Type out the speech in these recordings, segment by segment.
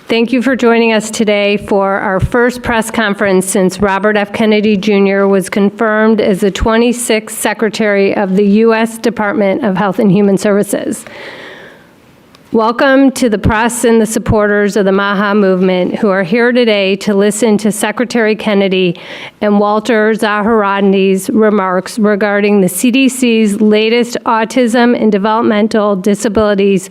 Thank you for joining us today for our first press conference since Robert F. Kennedy Jr. was confirmed as the 26th Secretary of the U.S. Department of Health and Human Services. Welcome to the press and the supporters of the MAHA movement who are here today to listen to Secretary Kennedy and Walter Zaharodny's remarks regarding the CDC's latest Autism and Developmental Disabilities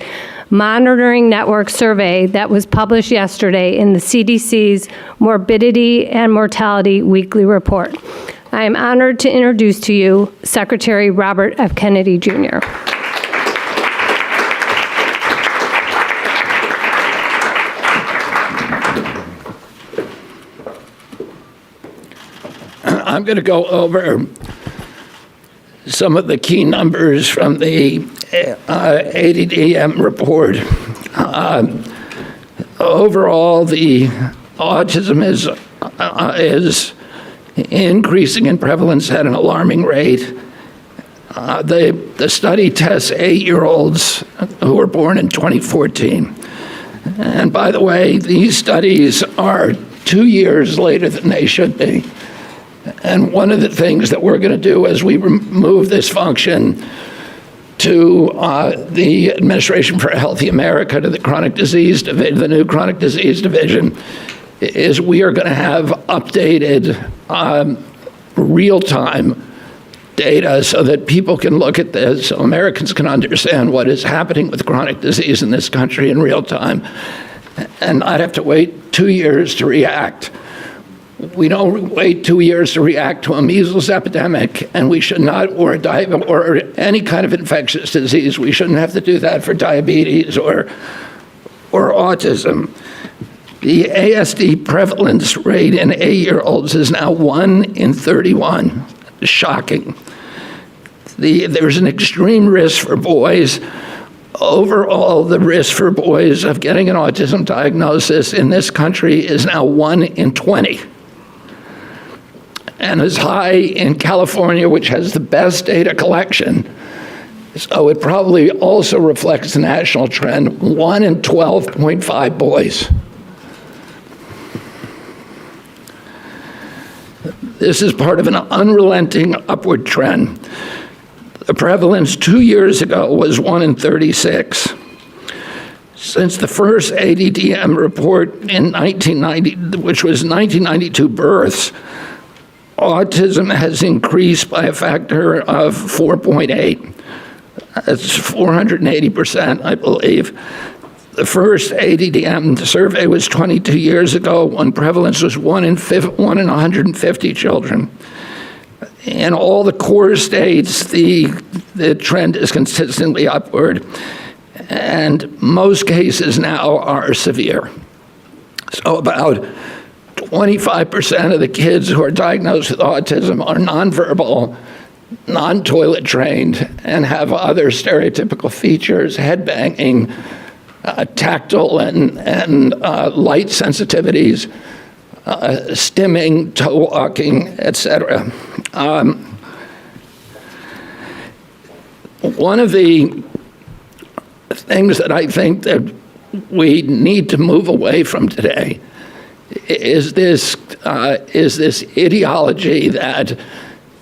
Monitoring Network survey that was published yesterday in the CDC's Morbidity and Mortality Weekly Report. I am honored to introduce to you Secretary Robert F. Kennedy Jr. I'm going to go over some of the key numbers from the ADDM report. Overall, the autism is increasing in prevalence at an alarming rate. The study tests 8-year-olds who were born in 2014. And by the way, these studies are 2 years later than they should be. And one of the things that we're going to do as we move this function to the Administration for a Healthy America, to the Chronic Disease Division, the new Chronic Disease Division, is we are going to have updated real-time data so that people can look at this, so Americans can understand what is happening with chronic disease in this country in real time, and not have to wait 2 years to react. We don't wait 2 years to react to a measles epidemic, and we should not, or any kind of infectious disease. We shouldn't have to do that for diabetes or autism. The ASD prevalence rate in 8-year-olds is now 1 in 31. Shocking. There's an extreme risk for boys. Overall, the risk for boys of getting an autism diagnosis in this country is now 1 in 20. And as high in California, which has the best data collection. So it probably also reflects the national trend, 1 in 12.5 boys. This is part of an unrelenting upward trend. The prevalence 2 years ago was 1 in 36. Since the first ADDM report in 1990, which was 1992 births, autism has increased by a factor of 4.8. That's 480%, I believe. The first ADDM survey was 22 years ago when prevalence was 1 in 150 children. In all the core states, the trend is consistently upward, and most cases now are severe. So about 25% of the kids who are diagnosed with autism are nonverbal, non-toilet trained, and have other stereotypical features, head banging, tactile and light sensitivities, stimming, toe walking, etc. One of the things that I think that we need to move away from today is this ideology that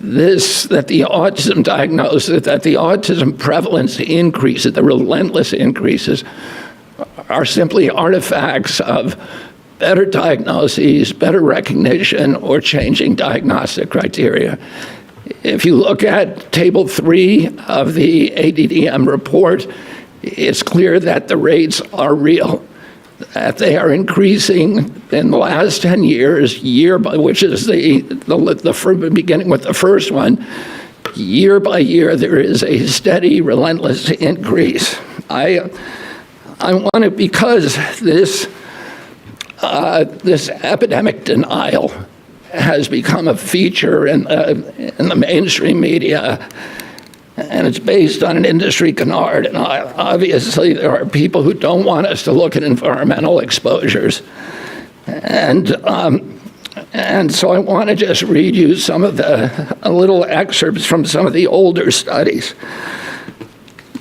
the autism diagnosis, that the autism prevalence increases, the relentless increases, are simply artifacts of better diagnoses, better recognition, or changing diagnostic criteria. If you look at Table 3 of the ADDM report, it's clear that the rates are real, that they are increasing in the last 10 years, which is beginning with the first one. Year by year, there is a steady, relentless increase. I want to, because this epidemic denial has become a feature in the mainstream media, and it's based on an industry canard. And obviously, there are people who don't want us to look at environmental exposures. And so I want to just read you some of a little excerpts from some of the older studies.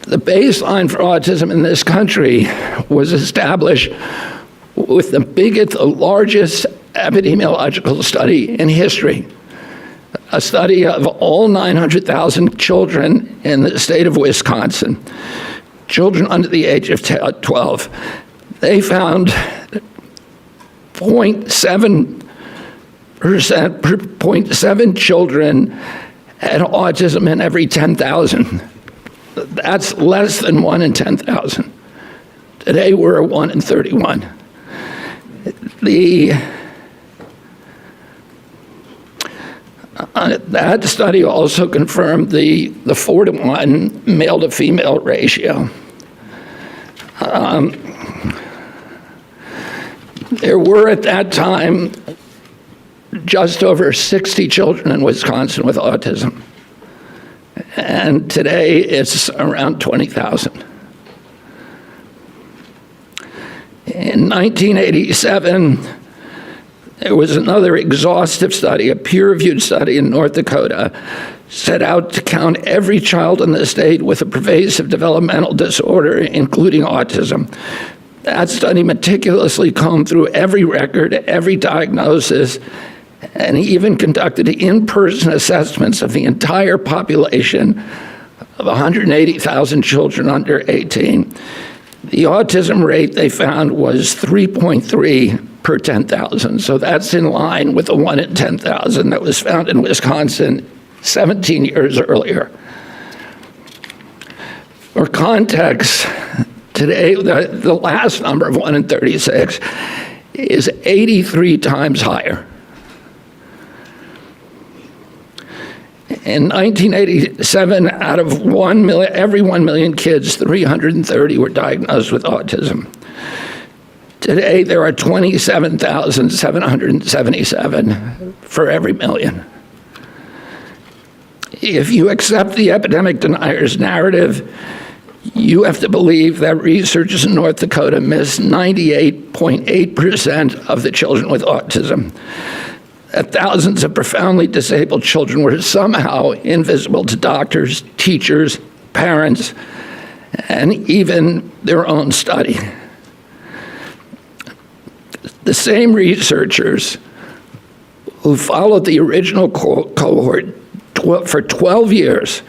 The baseline for autism in this country was established with the largest epidemiological study in history, a study of all 900,000 children in the state of Wisconsin, children under the age of 12. They found 0.7 children had autism in every 10,000. That's less than 1 in 10,000. Today, we're 1 in 31. That study also confirmed the 4-to-1 male-to-female ratio. There were, at that time, just over 60 children in Wisconsin with autism. And today, it's around 20,000. In 1987, there was another exhaustive study, a peer-reviewed study in North Dakota, set out to count every child in the state with a pervasive developmental disorder, including autism. That study meticulously combed through every record, every diagnosis, and even conducted in-person assessments of the entire population of 180,000 children under 18. The autism rate they found was 3.3 per 10,000. So that's in line with the 1 in 10,000 that was found in Wisconsin 17 years earlier. For context, today, the last number of 1 in 36 is 83 times higher. In 1987, out of every 1 million kids, 330 were diagnosed with autism. Today, there are 27,777 for every million. If you accept the epidemic deniers' narrative, you have to believe that researchers in North Dakota missed 98.8% of the children with autism. That thousands of profoundly disabled children were somehow invisible to doctors, teachers, parents, and even their own study. The same researchers who followed the original cohort for 12 years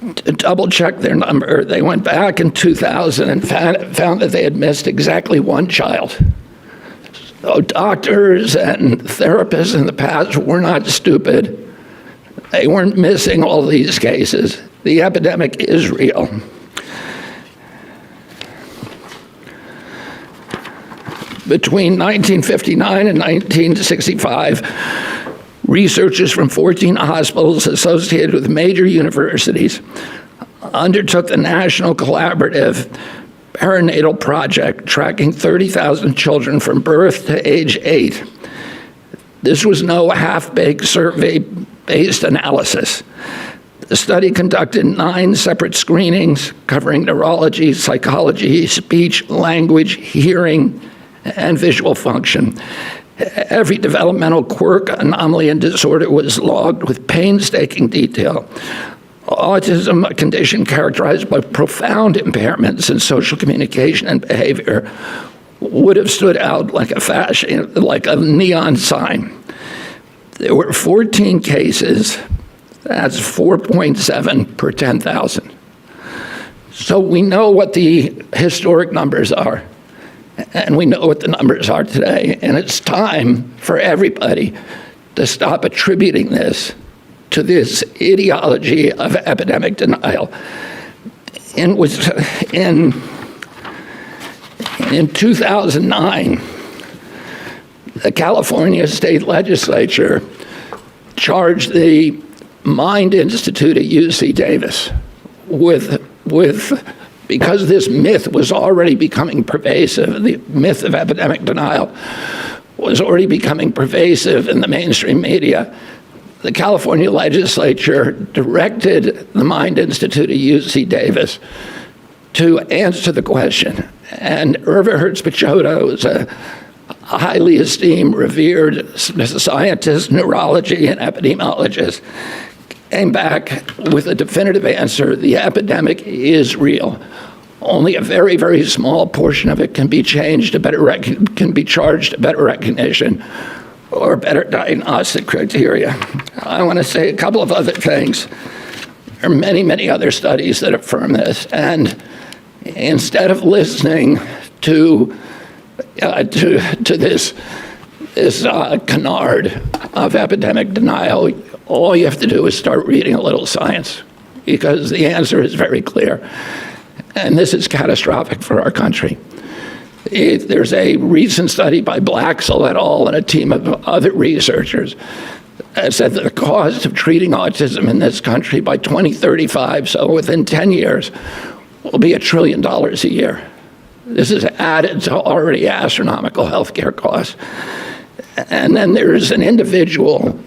to double-check their number, they went back in 2000 and found that they had missed exactly one child. So doctors and therapists in the past were not stupid. They weren't missing all these cases. The epidemic is real. Between 1959 and 1965, researchers from 14 hospitals associated with major universities undertook the National Collaborative Perinatal Project, tracking 30,000 children from birth to age 8. This was no half-baked survey-based analysis. The study conducted 9 separate screenings covering neurology, psychology, speech, language, hearing, and visual function. Every developmental quirk, anomaly, and disorder was logged with painstaking detail. Autism, a condition characterized by profound impairments in social communication and behavior, would have stood out like a neon sign. There were 14 cases. That's 4.7 per 10,000. So we know what the historic numbers are, and we know what the numbers are today, and it's time for everybody to stop attributing this to this ideology of epidemic denial. In 2009, the California State Legislature charged the Mind Institute at UC Davis with because this myth was already becoming pervasive, the myth of epidemic denial was already becoming pervasive in the mainstream media. The California legislature directed the Mind Institute at UC Davis to answer the question. And Irva Hertz-Pichota was a highly esteemed, revered scientist, neurology, and epidemiologist, came back with a definitive answer: the epidemic is real. Only a very, very small portion of it can be changed to can be charged to better recognition or better diagnostic criteria. I want to say a couple of other things. There are many, many other studies that affirm this, and instead of listening to this canard of epidemic denial, all you have to do is start reading a little science, because the answer is very clear. And this is catastrophic for our country. There's a recent study by Blaxell et al. And a team of other researchers that said that the cost of treating autism in this country by 2035, so within 10 years, will be $1 trillion a year. This is added to already astronomical healthcare costs. And then there's an individual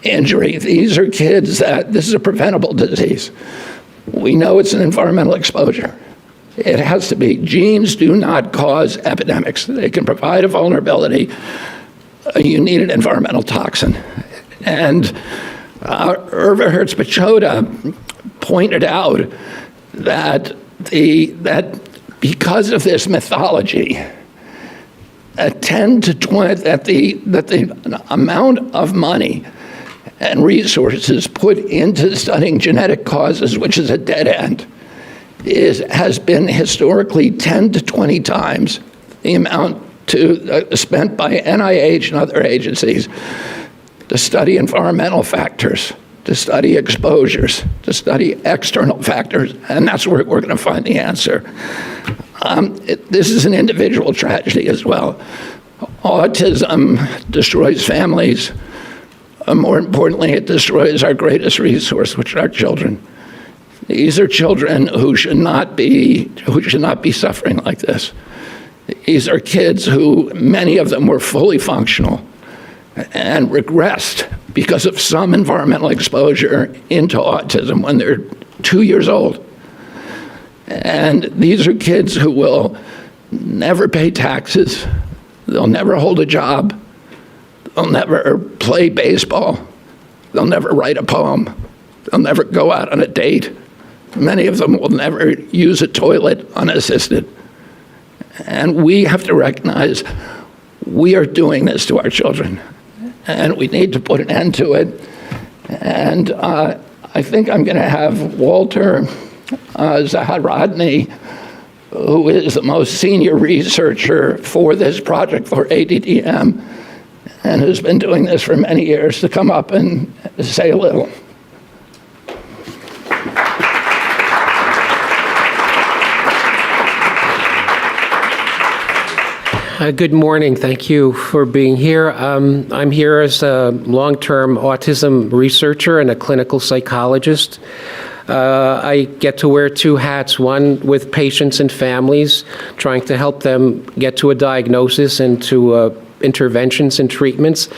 injury. These are kids this is a preventable disease. We know it's an environmental exposure. It has to be. Genes do not cause epidemics. They can provide a vulnerability. You need an environmental toxin. And Irva Hertz-Pichota pointed out that because of this mythology, that the amount of money and resources put into studying genetic causes, which is a dead end, has been historically 10 to 20 times the amount spent by NIH and other agencies to study environmental factors, to study exposures, to study external factors, and that's where we're going to find the answer. This is an individual tragedy as well. Autism destroys families. More importantly, it destroys our greatest resource, which are our children. These are children who should not be suffering like this. These are kids who, many of them were fully functional and regressed because of some environmental exposure into autism when they're 2 years old. And these are kids who will never pay taxes, they'll never hold a job, they'll never play baseball, they'll never write a poem, they'll never go out on a date. Many of them will never use a toilet unassisted. And we have to recognize we are doing this to our children, and we need to put an end to it. And I think I'm going to have Walter Zaharodny, who is the most senior researcher for this project for ADDM, and who's been doing this for many years, to come up and say a little. Good morning. Thank you for being here. I'm here as a long-term autism researcher and a clinical psychologist. I get to wear two hats, one with patients and families, trying to help them get to a diagnosis and to interventions and treatments,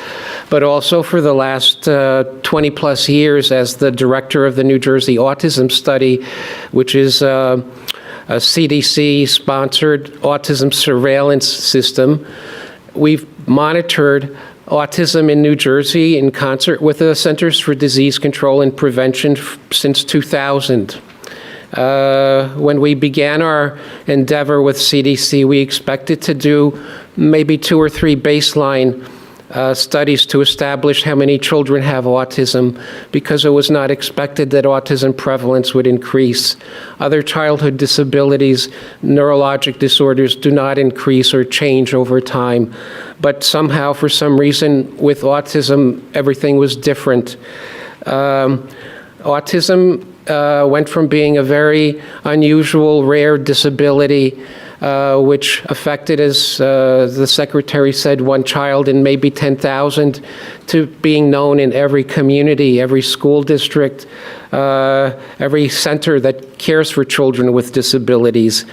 but also for the last 20 plus years as the director of the New Jersey Autism Study, which is a CDC-sponsored autism surveillance system. We've monitored autism in New Jersey in concert with the Centers for Disease Control and Prevention since 2000. When we began our endeavor with CDC, we expected to do maybe 2 or 3 baseline studies to establish how many children have autism, because it was not expected that autism prevalence would increase. Other childhood disabilities, neurologic disorders do not increase or change over time. But somehow, for some reason, with autism, everything was different. Autism went from being a very unusual, rare disability which affected, as the Secretary said, 1 child in maybe 10,000, to being known in every community, every school district, every center that cares for children with disabilities.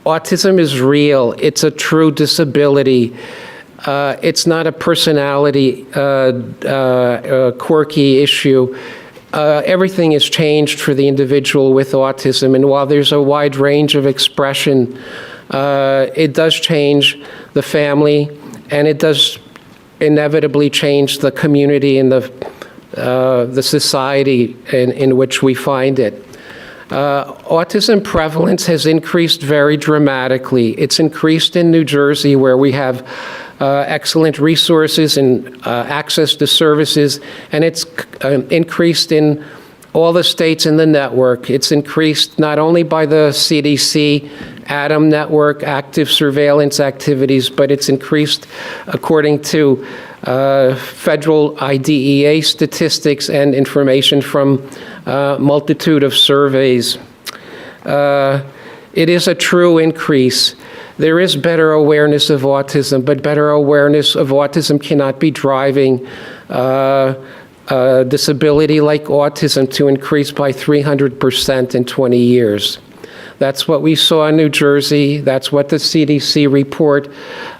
Autism is real. It's a true disability. It's not a personality quirky issue. Everything is changed for the individual with autism, and while there's a wide range of expression, it does change the family, and it does inevitably change the community and the society in which we find it. Autism prevalence has increased very dramatically. It's increased in New Jersey, where we have excellent resources and access to services, and it's increased in all the states in the network. It's increased not only by the CDC ATOM network active surveillance activities, but it's increased according to federal IDEA statistics and information from a multitude of surveys. It is a true increase. There is better awareness of autism, but better awareness of autism cannot be driving disability like autism to increase by 300% in 20 years. That's what we saw in New Jersey. That's what the CDC report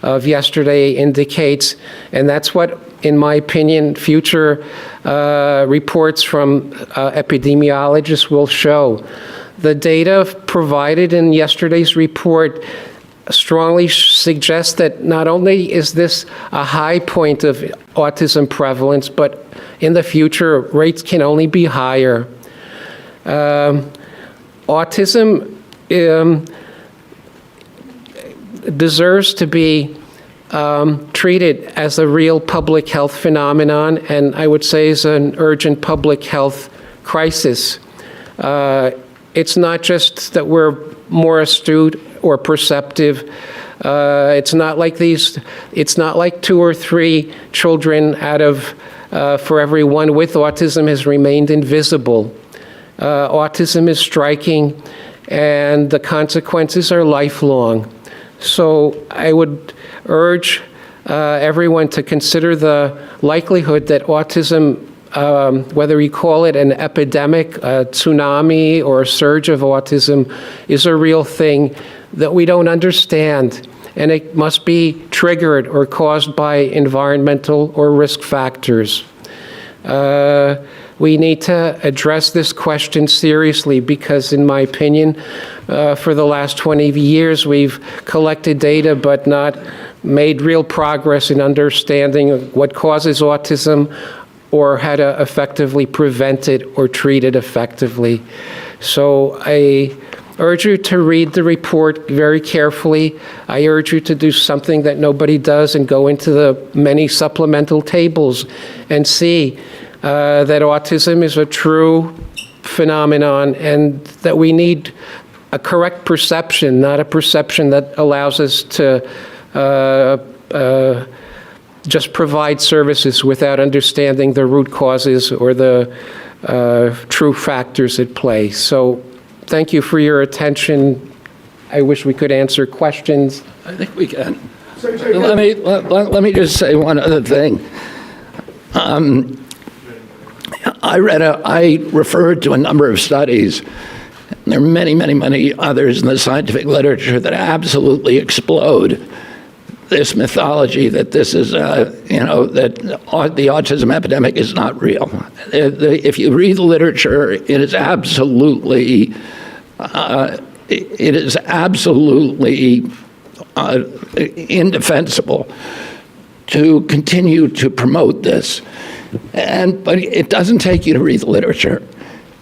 of yesterday indicates. And that's what, in my opinion, future reports from epidemiologists will show. The data provided in yesterday's report strongly suggests that not only is this a high point of autism prevalence, but in the future, rates can only be higher. Autism deserves to be treated as a real public health phenomenon, and I would say is an urgent public health crisis. It's not just that we're more astute or perceptive. It's not like 2 or 3 children out of for every one with autism has remained invisible. Autism is striking, and the consequences are lifelong. So I would urge everyone to consider the likelihood that autism, whether you call it an epidemic, a tsunami, or a surge of autism, is a real thing that we don't understand, and it must be triggered or caused by environmental or risk factors. We need to address this question seriously because, in my opinion, for the last 20 years, we've collected data but not made real progress in understanding what causes autism or how to effectively prevent it or treat it effectively. So I urge you to read the report very carefully. I urge you to do something that nobody does and go into the many supplemental tables and see that autism is a true phenomenon and that we need a correct perception, not a perception that allows us to just provide services without understanding the root causes or the true factors at play. So thank you for your attention. I wish we could answer questions. I think we can. Let me just say one other thing. I referred to a number of studies. There are many, many, many others in the scientific literature that absolutely explode this mythology that this is, that the autism epidemic is not real. If you read the literature, it is absolutely indefensible to continue to promote this. But it doesn't take you to read the literature.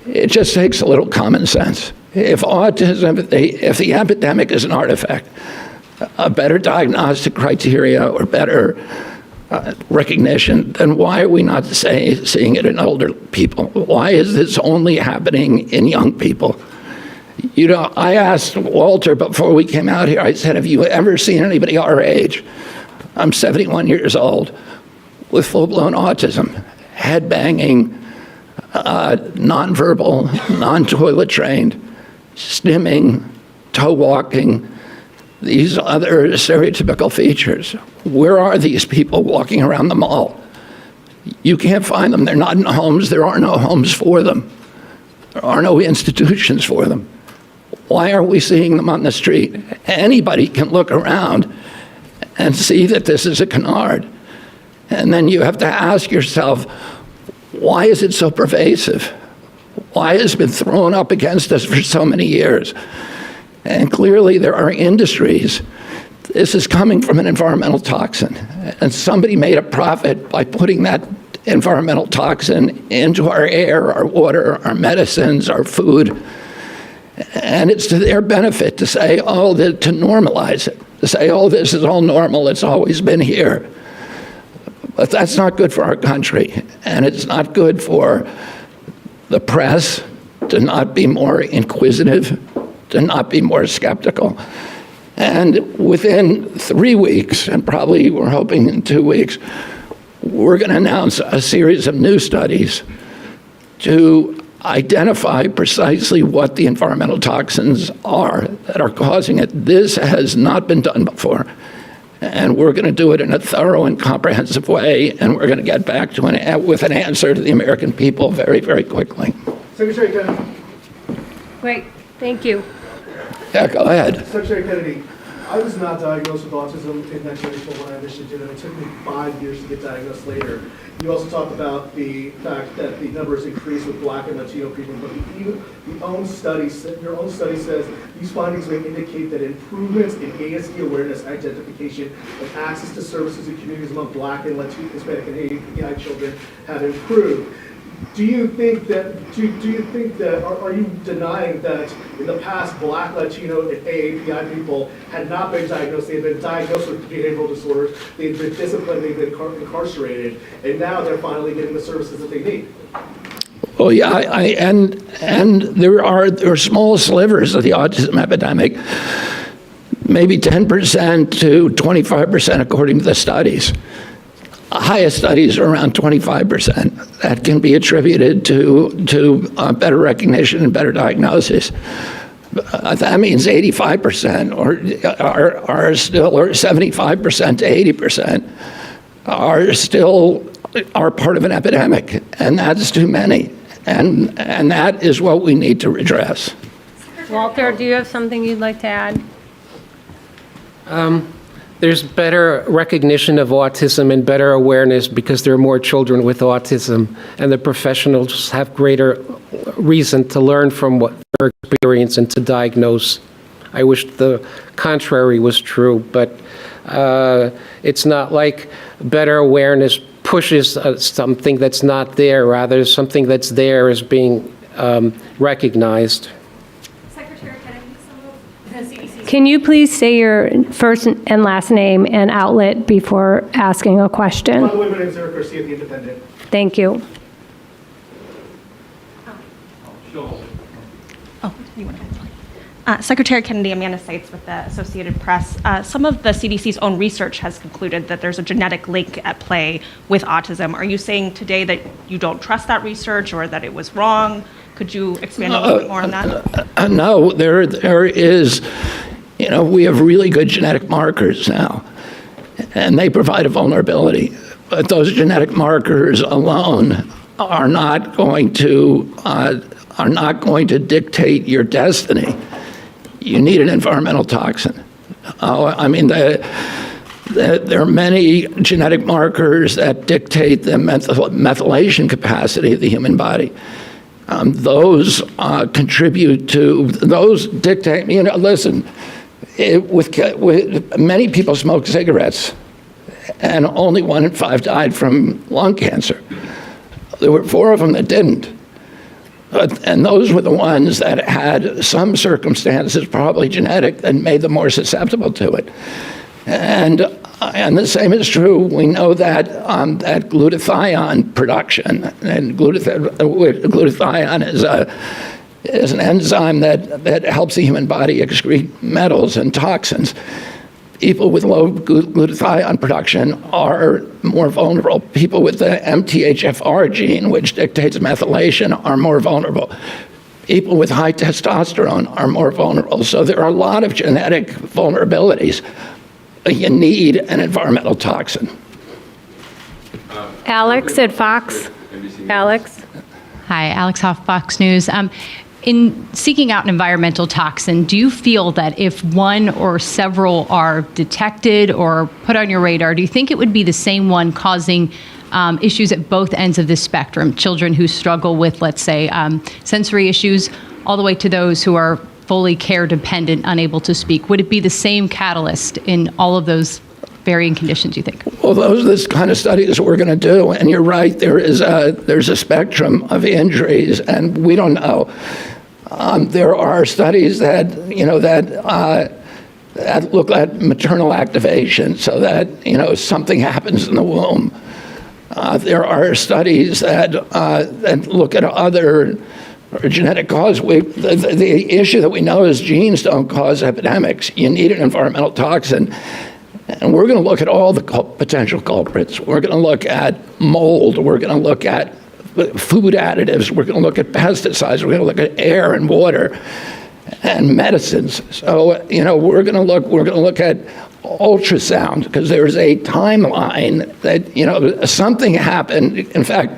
It just takes a little common sense. If the epidemic is an artifact, a better diagnostic criteria or better recognition, then why are we not seeing it in older people? Why is this only happening in young people? I asked Walter before we came out here, I said, have you ever seen anybody our age? I'm 71 years old with full-blown autism, head banging, nonverbal, non-toilet trained, stimming, toe walking, these other stereotypical features. Where are these people walking around the mall? You can't find them. They're not in homes. There are no homes for them. There are no institutions for them. Why aren't we seeing them on the street? Anybody can look around and see that this is a canard. And then you have to ask yourself, why is it so pervasive? Why has it been thrown up against us for so many years? And clearly there are industries. This is coming from an environmental toxin. And somebody made a profit by putting that environmental toxin into our air, our water, our medicines, our food. And it's to their benefit to say, to normalize it, to say, this is all normal, it's always been here. But that's not good for our country, and it's not good for the press to not be more inquisitive, to not be more skeptical. And within 3 weeks, and probably we're hoping in 2 weeks, we're going to announce a series of new studies to identify precisely what the environmental toxins are that are causing it. This has not been done before. And we're going to do it in a thorough and comprehensive way, and we're going to get back to with an answer to the American people very, very quickly. Secretary Kennedy. Great, thank you. Yeah, go ahead. Secretary Kennedy, I was not diagnosed with autism in 1994 when I initially did it. It took me 5 years to get diagnosed later. You also talked about the fact that the numbers increased with Black and Latino people, but your own study says these findings may indicate that improvements in ASD awareness, identification, and access to services and communities among Black and Latino, Hispanic, and API children have improved. Do you think that, are you denying that in the past Black, Latino, and AAPI people had not been diagnosed, they've been diagnosed with behavioral disorders, they've been disciplined, they've been incarcerated, and now they're finally getting the services that they need? Oh yeah, and there are small slivers of the autism epidemic maybe 10% to 25% according to the studies. Highest studies are around 25%. That can be attributed to better recognition and better diagnosis. That means 85% are still, or 75% to 80% are part of an epidemic, and that's too many. And that is what we need to redress. Walter, do you have something you'd like to add? There's better recognition of autism and better awareness because there are more children with autism, and the professionals have greater reason to learn from what their experience and to diagnose. I wish the contrary was true, but it's not like better awareness pushes something that's not there. Rather, something that's there is being recognized. Secretary Kennedy, some of the CDC. Can you please say your first and last name and outlet before asking a question? By the way, my name is Eric Garcia, The Independent. Thank you. Oh, you want to Secretary Kennedy, Amanda Seitz with the Associated Press. Some of the CDC's own research has concluded that there's a genetic link at play with autism. Are you saying today that you don't trust that research or that it was wrong? Could you expand a little bit more on that? No, there is, we have really good genetic markers now, and they provide a vulnerability. But those genetic markers alone are not going to dictate your destiny. You need an environmental toxin. There are many genetic markers that dictate the methylation capacity of the human body. Those contribute to, those dictate, listen, with many people smoke cigarettes, and only 1 in 5 died from lung cancer. There were 4 of them that didn't. And those were the ones that had some circumstances, probably genetic, that made them more susceptible to it. And the same is true. We know that that glutathione production, and glutathione is an enzyme that helps the human body excrete metals and toxins. People with low glutathione production are more vulnerable. People with the MTHFR gene, which dictates methylation, are more vulnerable. People with high testosterone are more vulnerable. So there are a lot of genetic vulnerabilities. You need an environmental toxin. Alex at Fox. Alex. Hi, Alex Hoff, Fox News. In seeking out an environmental toxin, do you feel that if one or several are detected or put on your radar, do you think it would be the same one causing issues at both ends of the spectrum? Children who struggle with, let's say, sensory issues, all the way to those who are fully care dependent, unable to speak. Would it be the same catalyst in all of those varying conditions, you think? Well, those are the kind of studies we're going to do. And you're right, there's a spectrum of injuries, and we don't know. There are studies that look at maternal activation, so that something happens in the womb. There are studies that look at other genetic cause. The issue that we know is genes don't cause epidemics. You need an environmental toxin. And we're going to look at all the potential culprits. We're going to look at mold. We're going to look at food additives. We're going to look at pesticides. We're going to look at air and water and medicines. So, we're going to look at ultrasound, because there's a timeline that, something happened. In fact,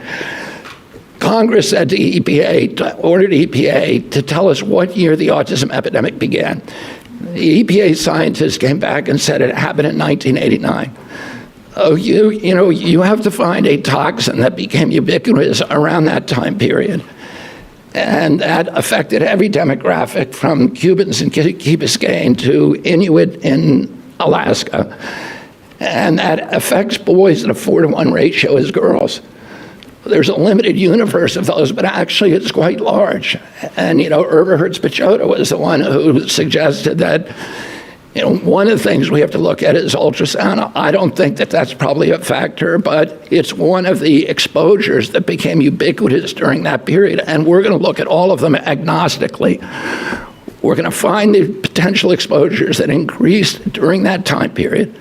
Congress said to EPA, ordered EPA to tell us what year the autism epidemic began. The EPA scientists came back and said it happened in 1989. Oh, you have to find a toxin that became ubiquitous around that time period. And that affected every demographic, from Cubans in Key Biscayne to Inuit in Alaska. And that affects boys at a 4-to-1 ratio as girls. There's a limited universe of those, but actually it's quite large. And, Irva Hertz-Pichota was the one who suggested that, one of the things we have to look at is ultrasound. I don't think that that's probably a factor, but it's one of the exposures that became ubiquitous during that period. And we're going to look at all of them agnostically. We're going to find the potential exposures that increased during that time period,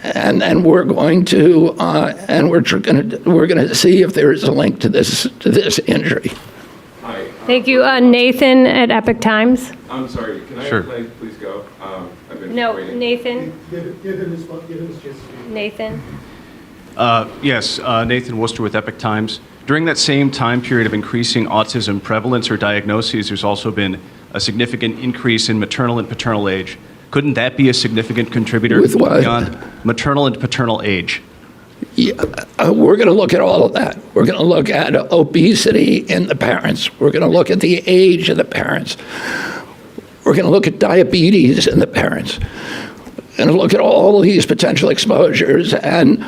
and then we're going to we're going to see if there is a link to this injury. Hi. Thank you. Nathan at Epic Times. I'm sorry. Can I please go? I've been No, waiting. Nathan. Give him his chance to speak. Nathan. Yes, Nathan Worcester with Epic Times. During that same time period of increasing autism prevalence or diagnoses, there's also been a significant increase in maternal and paternal age. Couldn't that be a significant contributor With what? beyond maternal and paternal age? Yeah, we're going to look at all of that. We're going to look at obesity in the parents. We're going to look at the age of the parents. We're going to look at diabetes in the parents. We're going to look at all of these potential exposures. And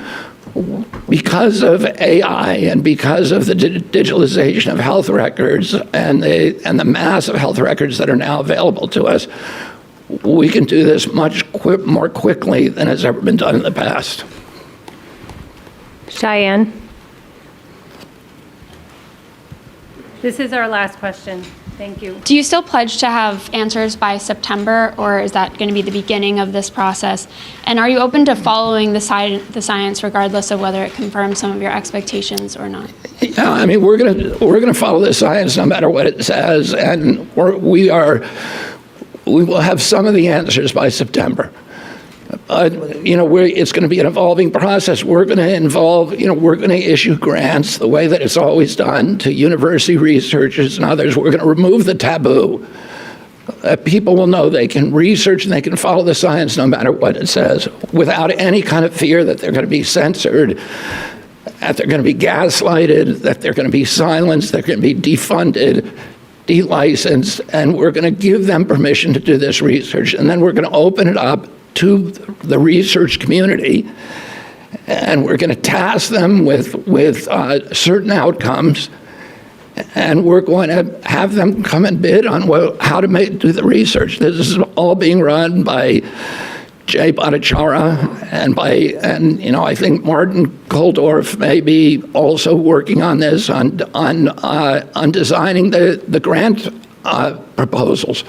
because of AI and because of the digitalization of health records and the mass of health records that are now available to us, we can do this much more quickly than has ever been done in the past. Cheyenne. This is our last question. Thank you. Do you still pledge to have answers by September, or is that going to be the beginning of this process? And are you open to following the science regardless of whether it confirms some of your expectations or not? Yeah, I mean, we're gonna follow the science no matter what it says, and we will have some of the answers by September. It's going to be an evolving process. We're going to issue grants the way that it's always done to university researchers and others. We're going to remove the taboo. People will know they can research and they can follow the science no matter what it says without any kind of fear that they're going to be censored, that they're going to be gaslighted, that they're going to be silenced, they're going to be defunded, delicensed, and we're going to give them permission to do this research. And then we're going to open it up to the research community, and we're going to task them with certain outcomes, and we're going to have them come and bid on how to do the research. This is all being run by Jay Bhattacharya, and I think Martin Koldorf may be also working on this on designing the grant proposals.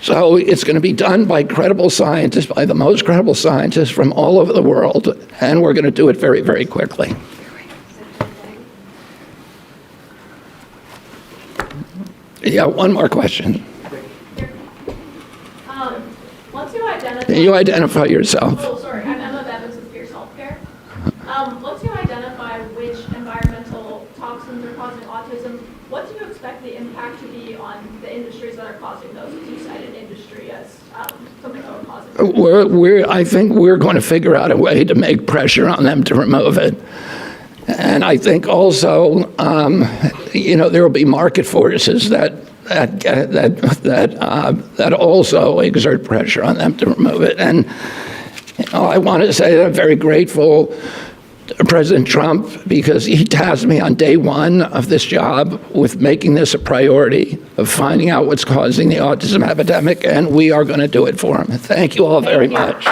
So it's going to be done by credible scientists, by the most credible scientists from all over the world, and we're going to do it very, very quickly. Yeah, one more question. Once you identify... Can you identify yourself? Oh, sorry. I'm Emma Bevins with Fierce Healthcare. Once you identify which environmental toxins are causing autism, what do you expect the impact to be on the industries that are causing those? As you cited industry as something that would cause it. I think we're going to figure out a way to make pressure on them to remove it. And I think also, there will be market forces that also exert pressure on them to remove it. And I want to say that I'm very grateful to President Trump because he tasked me on day one of this job with making this a priority of finding out what's causing the autism epidemic, and we are going to do it for him. Thank you all very much.